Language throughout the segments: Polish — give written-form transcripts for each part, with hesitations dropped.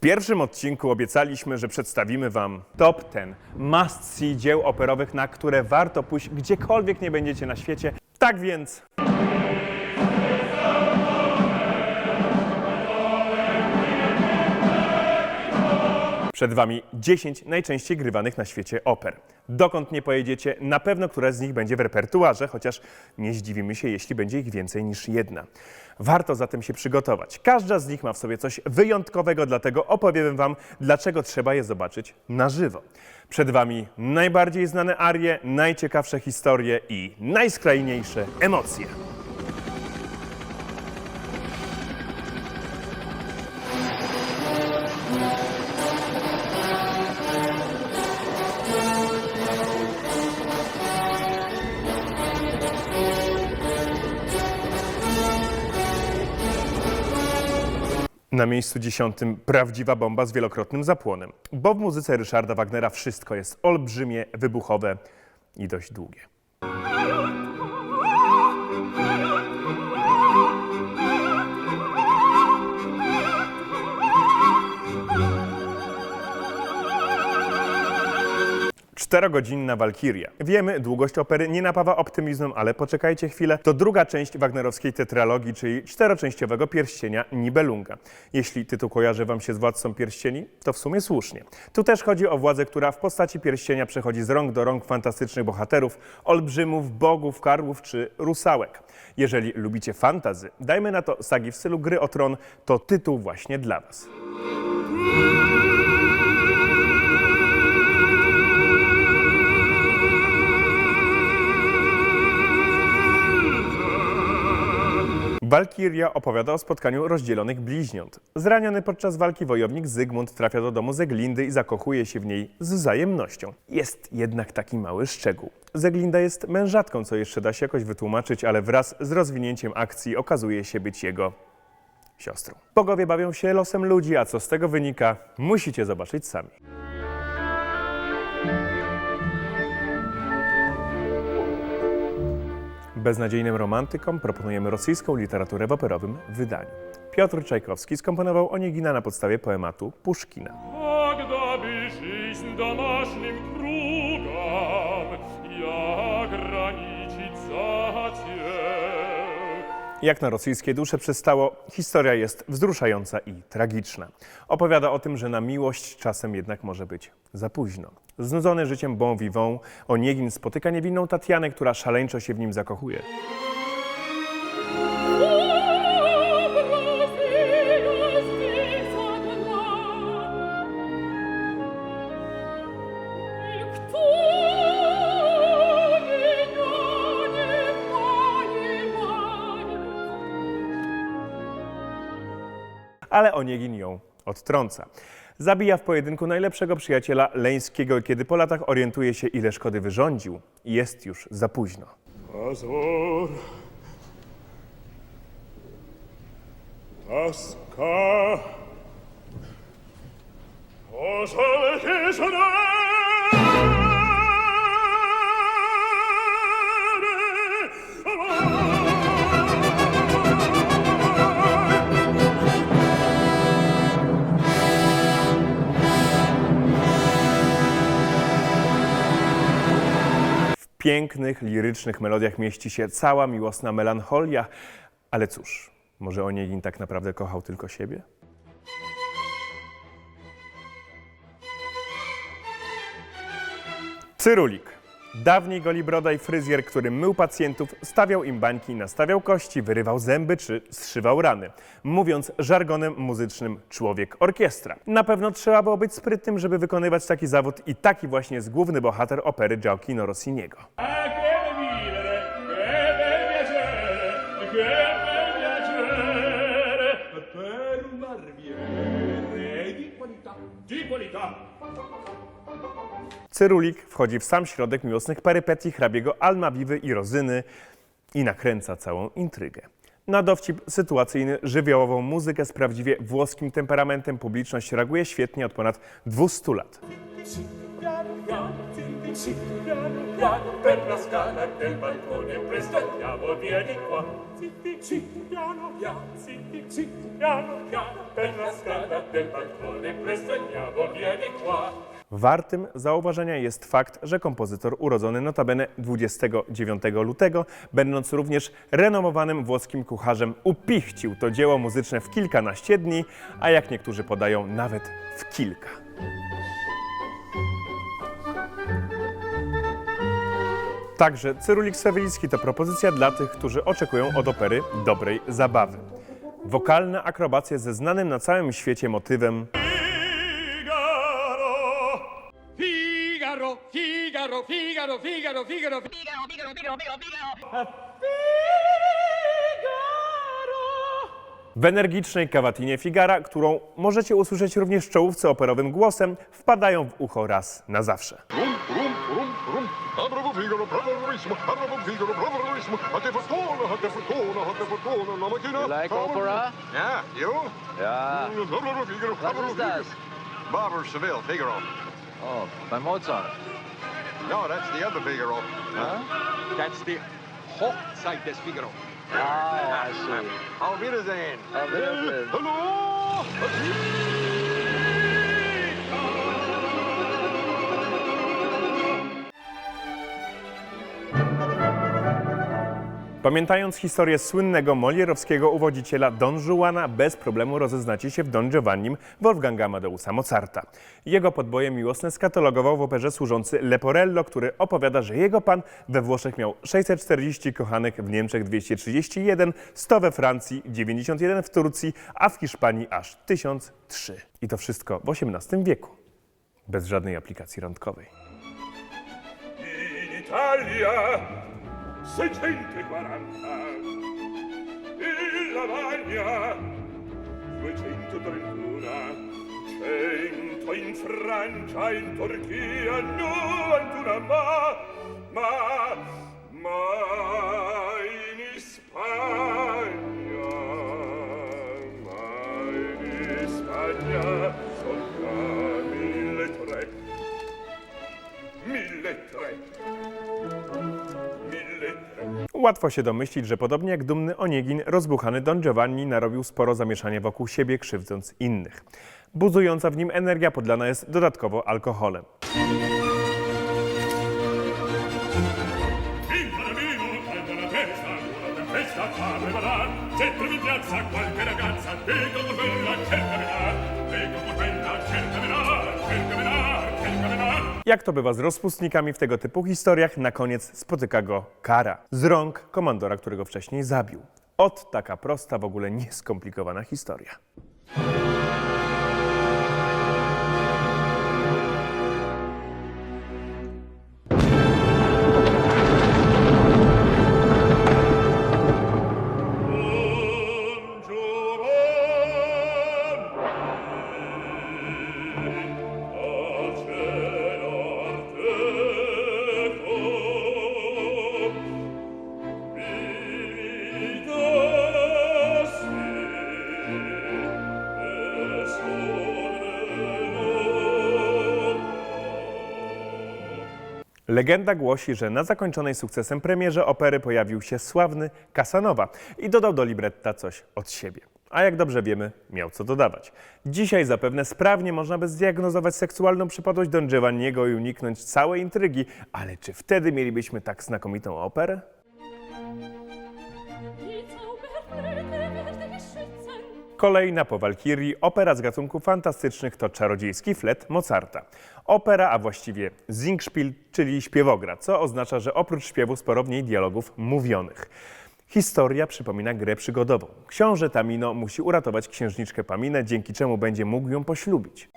pierwszym odcinku obiecaliśmy, że przedstawimy Wam top 10 must-see dzieł operowych, na które warto pójść gdziekolwiek nie będziecie na świecie. Tak więc... Przed Wami 10 najczęściej grywanych na świecie oper. Dokąd nie pojedziecie, na pewno któraś z nich będzie w repertuarze, chociaż nie zdziwimy się, jeśli będzie ich więcej niż jedna. Warto zatem się przygotować. Każda z nich ma w sobie coś wyjątkowego, dlatego opowiem Wam, dlaczego trzeba je zobaczyć na żywo. Przed Wami najbardziej znane arie, najciekawsze historie i najskrajniejsze emocje. Na miejscu 10 prawdziwa bomba z wielokrotnym zapłonem, bo w muzyce Ryszarda Wagnera wszystko jest olbrzymie, wybuchowe i dość długie. Czterogodzinna Walkiria. Wiemy, długość opery nie napawa optymizmem, ale poczekajcie chwilę. To druga część wagnerowskiej tetralogii, czyli czteroczęściowego Pierścienia Nibelunga. Jeśli tytuł kojarzy Wam się z Władcą Pierścieni, to w sumie słusznie. Tu też chodzi o władzę, która w postaci pierścienia przechodzi z rąk do rąk fantastycznych bohaterów, olbrzymów, bogów, karłów czy rusałek. Jeżeli lubicie fantasy, dajmy na to sagi w stylu Gry o Tron, to tytuł właśnie dla Was. Walkiria opowiada o spotkaniu rozdzielonych bliźniąt. Zraniony podczas walki wojownik Zygmunt trafia do domu Zeglindy i zakochuje się w niej z wzajemnością. Jest jednak taki mały szczegół. Zeglinda jest mężatką, co jeszcze da się jakoś wytłumaczyć, ale wraz z rozwinięciem akcji okazuje się być jego siostrą. Bogowie bawią się losem ludzi, a co z tego wynika, musicie zobaczyć sami. Beznadziejnym romantykom proponujemy rosyjską literaturę w operowym wydaniu. Piotr Czajkowski skomponował Oniegina na podstawie poematu Puszkina. Jak na rosyjskie dusze przystało, historia jest wzruszająca i tragiczna. Opowiada o tym, że na miłość czasem jednak może być za późno. Znudzony życiem bon vivant, Oniegin spotyka niewinną Tatianę, która szaleńczo się w nim zakochuje. Ale Oniegin ją odtrąca. Zabija w pojedynku najlepszego przyjaciela Leńskiego i kiedy po latach orientuje się, ile szkody wyrządził, jest już za późno. Pozór, toska, W pięknych, lirycznych melodiach mieści się cała miłosna melancholia, ale cóż, może Oniegin tak naprawdę kochał tylko siebie? Cyrulik. Dawniej golibroda i fryzjer, który mył pacjentów, stawiał im bańki, nastawiał kości, wyrywał zęby czy zszywał rany. Mówiąc żargonem muzycznym, człowiek orkiestra. Na pewno trzeba było być sprytnym, żeby wykonywać taki zawód i taki właśnie jest główny bohater opery Gioacchino Rossiniego. Cyrulik wchodzi w sam środek miłosnych perypetii hrabiego Almawiwy i Rozyny i nakręca całą intrygę. Na dowcip sytuacyjny, żywiołową muzykę z prawdziwie włoskim temperamentem publiczność reaguje świetnie od ponad 200 lat. zitti, piano piano per la scala del balcone, presto andiamo via di qua. Zitti, zitti, piano piano, zitti, zitti, piano piano per la scala del balcone, presto andiamo via di qua. Wartym zauważenia jest fakt, że kompozytor urodzony notabene 29 lutego, będąc również renomowanym włoskim kucharzem, upichcił to dzieło muzyczne w kilkanaście dni, a jak niektórzy podają, nawet w kilka. Także Cyrulik Sawicki to propozycja dla tych, którzy oczekują od opery dobrej zabawy. Wokalne akrobacje ze znanym na całym świecie motywem Figaro, Figaro, Figaro, Figaro, Figaro, Figaro, Figaro, Figaro, Figaro, Figaro, Figaro. w energicznej kawatinie Figara, którą możecie usłyszeć również w czołówce operowym głosem, wpadają w ucho raz na zawsze. You like opera? Yeah, you? Yeah. What is that? Barber Seville, Figaro. Oh, by Mozart. No, that's the other Figaro. Huh? That's the Hochzeit des Figaro. Ah, I see. Auf Wiedersehen. Auf Wiedersehen. Hallo! Pamiętając historię słynnego molierowskiego uwodziciela Don Juana, bez problemu rozeznacie się w Don Giovannim Wolfganga Amadeusa Mozarta. Jego podboje miłosne skatalogował w operze służący Leporello, który opowiada, że jego pan we Włoszech miał 640 kochanek, w Niemczech 231, 100 we Francji, 91 w Turcji, a w Hiszpanii aż 1003. I to wszystko w XVIII wieku. Bez żadnej aplikacji randkowej. In Italia 640, in Lavagna 231, 100 in Francia, in Turchia 91, ma in Spagna solca 1.300. 1.300. Łatwo się domyślić, że podobnie jak dumny Oniegin, rozbuchany Don Giovanni narobił sporo zamieszania wokół siebie, krzywdząc innych. Buzująca w nim energia podlana jest dodatkowo alkoholem. Jak to bywa z rozpustnikami w tego typu historiach, na koniec spotyka go kara z rąk komandora, którego wcześniej zabił. Ot taka prosta, w ogóle nieskomplikowana historia. Legenda głosi, że na zakończonej sukcesem premierze opery pojawił się sławny Casanova i dodał do libretta coś od siebie. A jak dobrze wiemy, miał co dodawać. Dzisiaj zapewne sprawnie można by zdiagnozować seksualną przypadłość Don Giovanniego i uniknąć całej intrygi, ale czy wtedy mielibyśmy tak znakomitą operę? Kolejna po Walkirii opera z gatunków fantastycznych to Czarodziejski flet Mozarta. Opera, a właściwie Singspiel, czyli śpiewograd, co oznacza, że oprócz śpiewu sporo w niej dialogów mówionych. Historia przypomina grę przygodową. Książę Tamino musi uratować księżniczkę Paminę, dzięki czemu będzie mógł ją poślubić.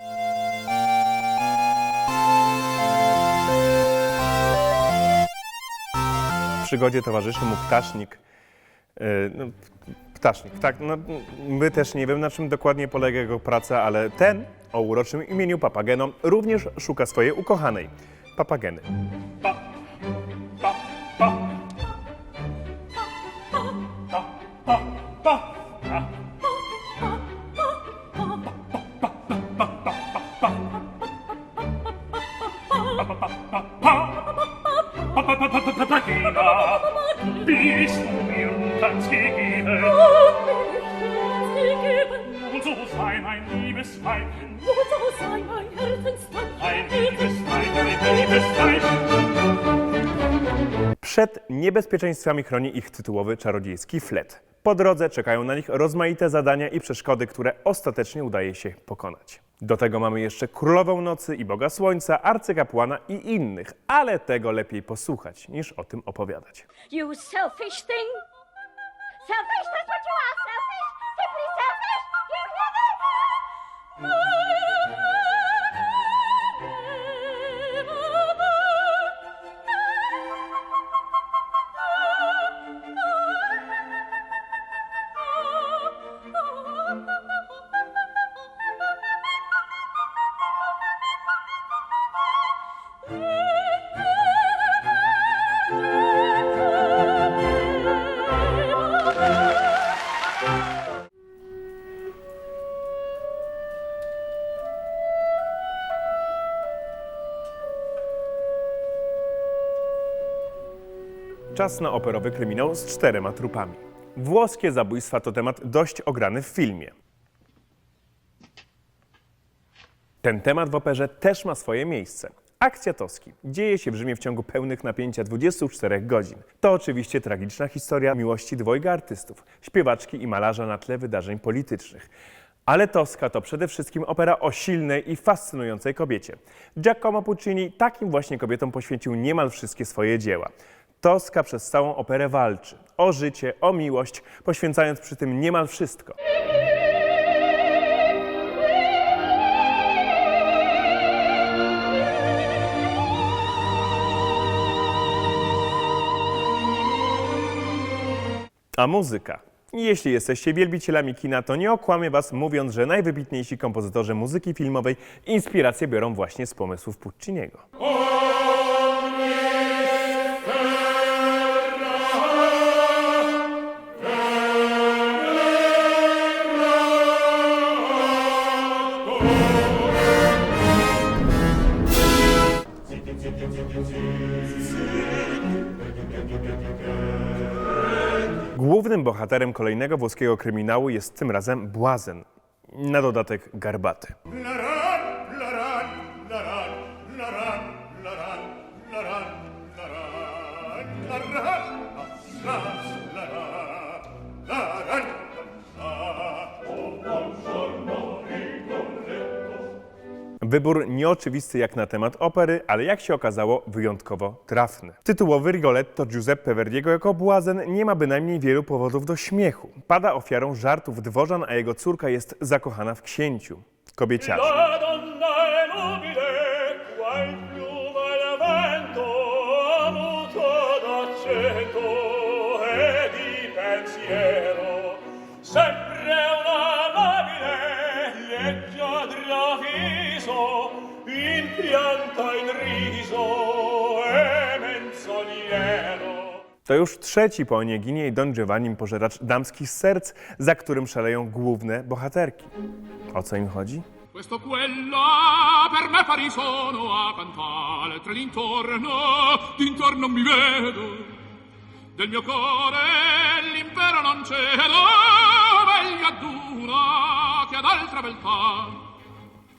W przygodzie towarzyszy mu ptasznik. Ptasznik, tak. No, my też nie wiem, na czym dokładnie polega jego praca, ale ten o uroczym imieniu Papageno również szuka swojej ukochanej, Papageny. Papagina, bist du mir ganz gegeben? Und so sei mein liebes Weibchen, ein liebes Weibchen. Przed niebezpieczeństwami chroni ich tytułowy czarodziejski flet. Po drodze czekają na nich rozmaite zadania i przeszkody, które ostatecznie udaje się pokonać. Do tego mamy jeszcze Królową Nocy i Boga Słońca, arcykapłana i innych, ale tego lepiej posłuchać, niż o tym opowiadać. You selfish thing! Selfish, that's what you are! Selfish! Simply selfish! You Czas na operowy kryminał z 4 trupami. Włoskie zabójstwa to temat dość ograny w filmie. Ten temat w operze też ma swoje miejsce. Akcja Toski dzieje się w Rzymie w ciągu pełnych napięcia 24 godzin. To oczywiście tragiczna historia miłości dwojga artystów, śpiewaczki i malarza na tle wydarzeń politycznych. Ale Toska to przede wszystkim opera o silnej i fascynującej kobiecie. Giacomo Puccini takim właśnie kobietom poświęcił niemal wszystkie swoje dzieła. Toska przez całą operę walczy o życie, o miłość, poświęcając przy tym niemal wszystko. A muzyka. Jeśli jesteście wielbicielami kina, to nie okłamię was, mówiąc, że najwybitniejsi kompozytorzy muzyki filmowej inspiracje biorą właśnie z pomysłów Pucciniego. Głównym bohaterem kolejnego włoskiego kryminału jest tym razem błazen, na dodatek garbaty. Wybór nieoczywisty jak na temat opery, ale jak się okazało wyjątkowo trafny. Tytułowy Rigoletto Giuseppe Verdiego jako błazen nie ma bynajmniej wielu powodów do śmiechu. Pada ofiarą żartów dworzan, a jego córka jest zakochana w księciu, kobieciarzu. La donna è nobile, qual piuma al vento, muto d'accento e di pensiero. Sempre una amabile, leggiadra viso, impianta in riso e menzognero. To już trzeci po Oneginie i Don Giovannim pożeracz damskich serc, za którym szaleją główne bohaterki. O co im chodzi? Questo quella per me pari sono a cantare tre d'intorno mi vedo del mio core l'impero non cedo meglio ad una che ad altra beltà.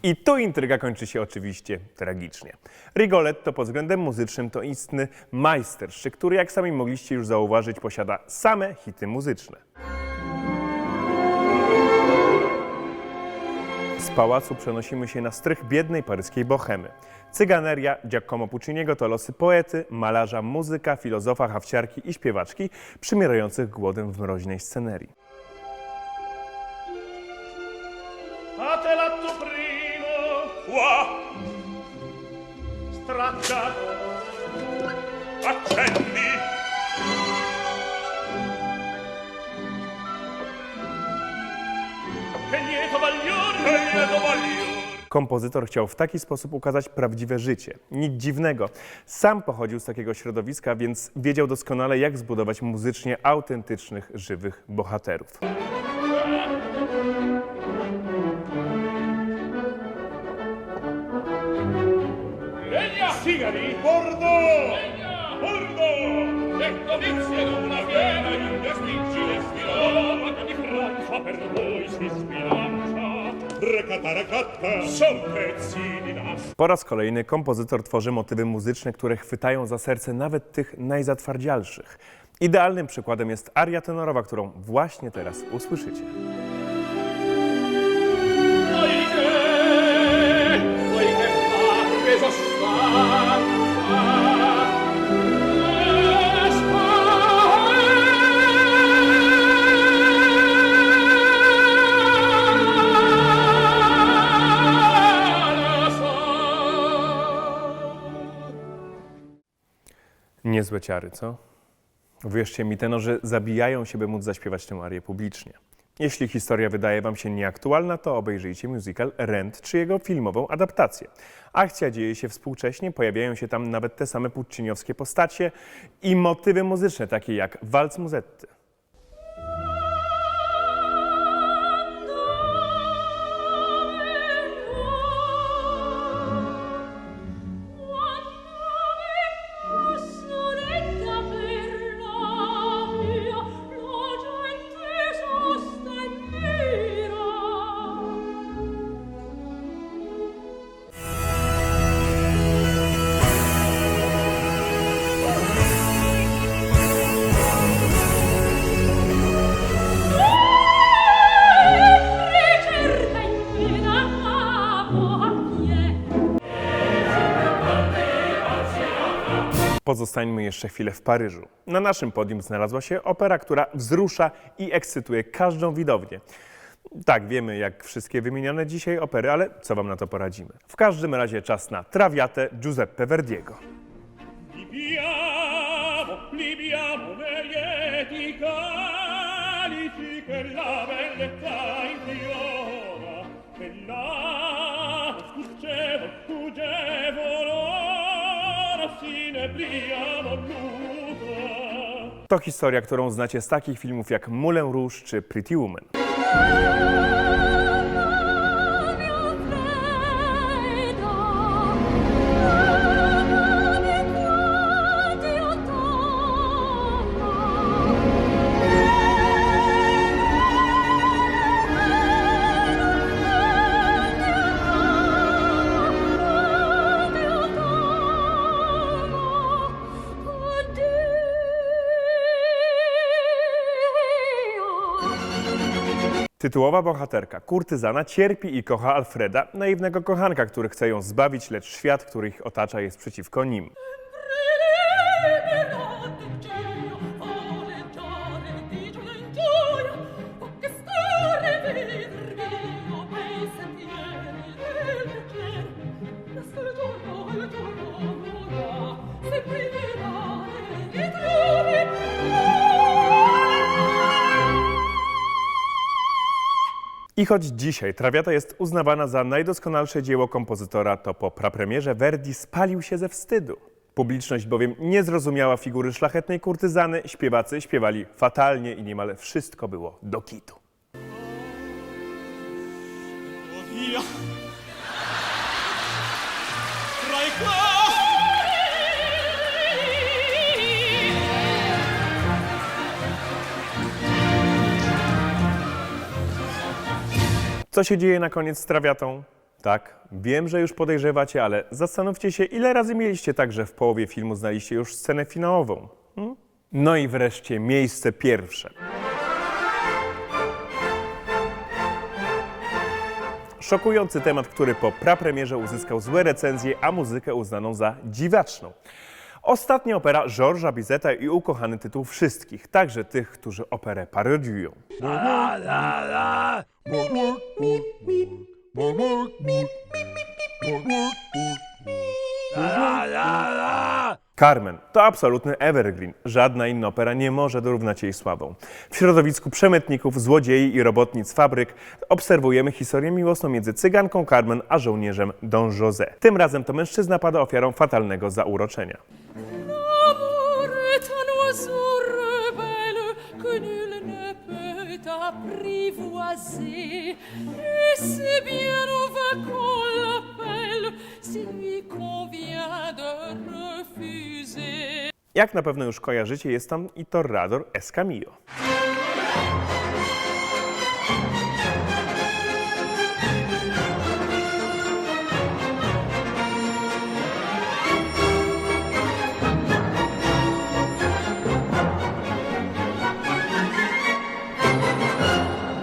I tu intryga kończy się oczywiście tragicznie. Rigoletto pod względem muzycznym to istny majstersztyk, który jak sami mogliście już zauważyć posiada same hity muzyczne. Z pałacu przenosimy się na strych biednej paryskiej bohemy. Cyganeria Giacomo Pucciniego to losy poety, malarza, muzyka, filozofa, hawciarki i śpiewaczki przymierających głodem w mroźnej scenerii. Fate l'atto primo, qua, straccia, accendi. Che lieto baglior. Kompozytor chciał w taki sposób ukazać prawdziwe życie. Nic dziwnego. Sam pochodził z takiego środowiska, więc wiedział doskonale, jak zbudować muzycznie autentycznych, żywych bohaterów. Legna, sigari, Bordeaux, letto vizio una piena in un difficile sfilata di Francia per voi si sbilancia. Recata, recata, son pezzi di nas. Po raz kolejny kompozytor tworzy motywy muzyczne, które chwytają za serce nawet tych najzatwardzialszych. Idealnym przykładem jest aria tenorowa, którą właśnie teraz usłyszycie. Poiché parve sostanza, Niezłe ciary, co? Uwierzcie mi, tenorzy zabijają się, by móc zaśpiewać tę arię publicznie. Jeśli historia wydaje wam się nieaktualna, to obejrzyjcie musical Rent czy jego filmową adaptację. Akcja dzieje się współcześnie, pojawiają się tam nawet te same pucciniowskie postacie i motywy muzyczne, takie jak walc Musetty. Pozostańmy jeszcze chwilę w Paryżu. Na naszym podium znalazła się opera, która wzrusza i ekscytuje każdą widownię. Tak, wiemy jak wszystkie wymienione dzisiaj opery, ale co wam na to poradzimy? W każdym razie czas na Traviatę Giuseppe Verdiego. Libiamo merieti calici che la bellezza infiora, che la sfuggevolo si ne pliamo nuda. To historia, którą znacie z takich filmów jak Moulin Rouge czy Pretty Woman. Tytułowa bohaterka, kurtyzana, cierpi i kocha Alfreda, naiwnego kochanka, który chce ją zbawić, lecz świat, który ich otacza, jest przeciwko nim. I choć dzisiaj Traviata jest uznawana za najdoskonalsze dzieło kompozytora, to po prapremierze Verdi spalił się ze wstydu. Publiczność bowiem nie zrozumiała figury szlachetnej kurtyzany, śpiewacy śpiewali fatalnie i niemal wszystko było do kitu. Co się dzieje na koniec z Traviatą? Tak, wiem, że już podejrzewacie, ale zastanówcie się, ile razy mieliście tak, że w połowie filmu znaliście już scenę finałową. No i wreszcie miejsce pierwsze. Szokujący temat, który po prapremierze uzyskał złe recenzje, a muzykę uznaną za dziwaczną. Ostatnia opera Georgesa Bizeta i ukochany tytuł wszystkich, także tych, którzy operę parodiują. Carmen to absolutny evergreen. Żadna inna opera nie może dorównać jej sławą. W środowisku przemytników, złodziei i robotnic fabryk obserwujemy historię miłosną między cyganką Carmen a żołnierzem Don José. Tym razem to mężczyzna pada ofiarą fatalnego zauroczenia. Jak na pewno już kojarzycie, jest tam i Torrador Escamillo.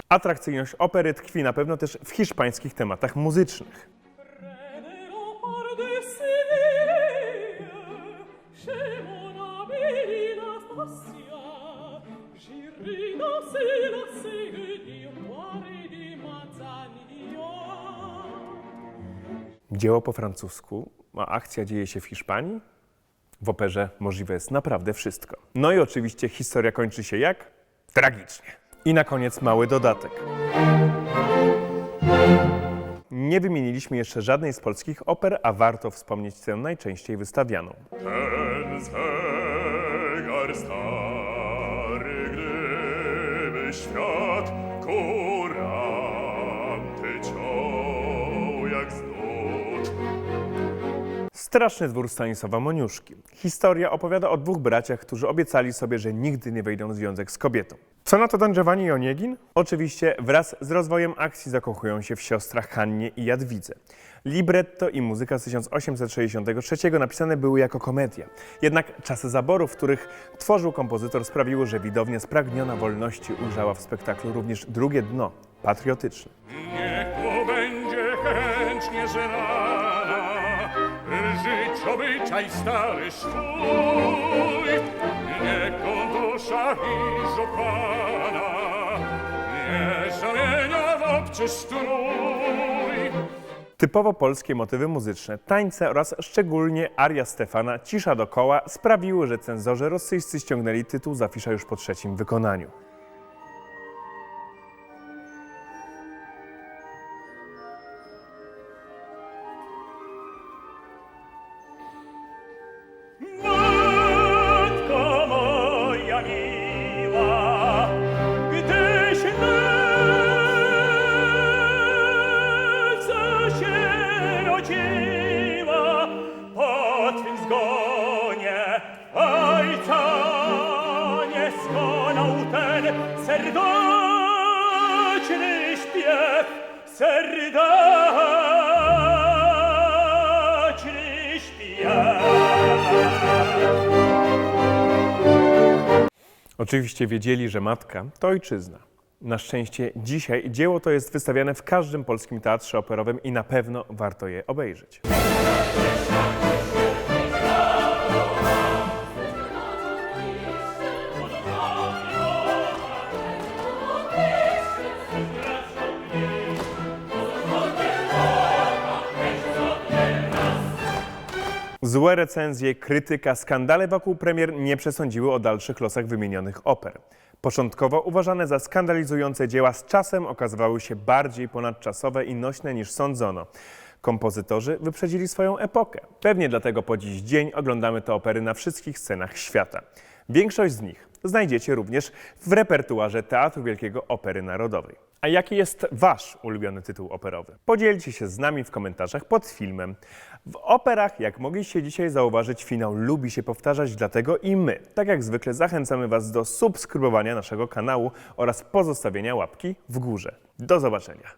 Atrakcyjność opery tkwi na pewno też w hiszpańskich tematach muzycznych. Dzieło po francusku, a akcja dzieje się w Hiszpanii? W operze możliwe jest naprawdę wszystko. No i oczywiście historia kończy się jak? Tragicznie. I na koniec mały dodatek. Nie wymieniliśmy jeszcze żadnej z polskich oper, a warto wspomnieć tę najczęściej wystawianą. Ten zegar stary, gdyby świat kuranty ciął jak znud. Straszny dwór Stanisława Moniuszki. Historia opowiada o dwóch braciach, którzy obiecali sobie, że nigdy nie wejdą w związek z kobietą. Co na to Don Giovanni i Oniegin? Oczywiście wraz z rozwojem akcji zakochują się w siostrach Hannie i Jadwidze. Libretto i muzyka z 1863 napisane były jako komedia. Jednak czasy zaborów, w których tworzył kompozytor, sprawiły, że widownia spragniona wolności ujrzała w spektaklu również drugie dno, patriotyczne. Niech mu będzie chętnie żenana, żyć obyczaj stary swój. Niech on dusza i Chopina nie zamienia w obcy strój. Typowo polskie motywy muzyczne, tańce oraz szczególnie aria Stefana Cisza dokoła sprawiły, że cenzorzy rosyjscy ściągnęli tytuł z afisza już po trzecim wykonaniu. Matko moja miła, gdyś nędza się rodziła, po twym zgonie ojca nie skonał ten serdeczny śpiew, serdeczny śpiew. Oczywiście wiedzieli, że matka to ojczyzna. Na szczęście dzisiaj dzieło to jest wystawiane w każdym polskim teatrze operowym i na pewno warto je obejrzeć. Złe recenzje, krytyka, skandale wokół premier nie przesądziły o dalszych losach wymienionych oper. Początkowo uważane za skandalizujące dzieła z czasem okazywały się bardziej ponadczasowe i nośne niż sądzono. Kompozytorzy wyprzedzili swoją epokę. Pewnie dlatego po dziś dzień oglądamy te opery na wszystkich scenach świata. Większość z nich znajdziecie również w repertuarze Teatru Wielkiego Opery Narodowej. A jaki jest wasz ulubiony tytuł operowy? Podzielcie się z nami w komentarzach pod filmem. W operach, jak mogliście dzisiaj zauważyć, finał lubi się powtarzać, dlatego i my, tak jak zwykle, zachęcamy was do subskrybowania naszego kanału oraz pozostawienia łapki w górze. Do zobaczenia!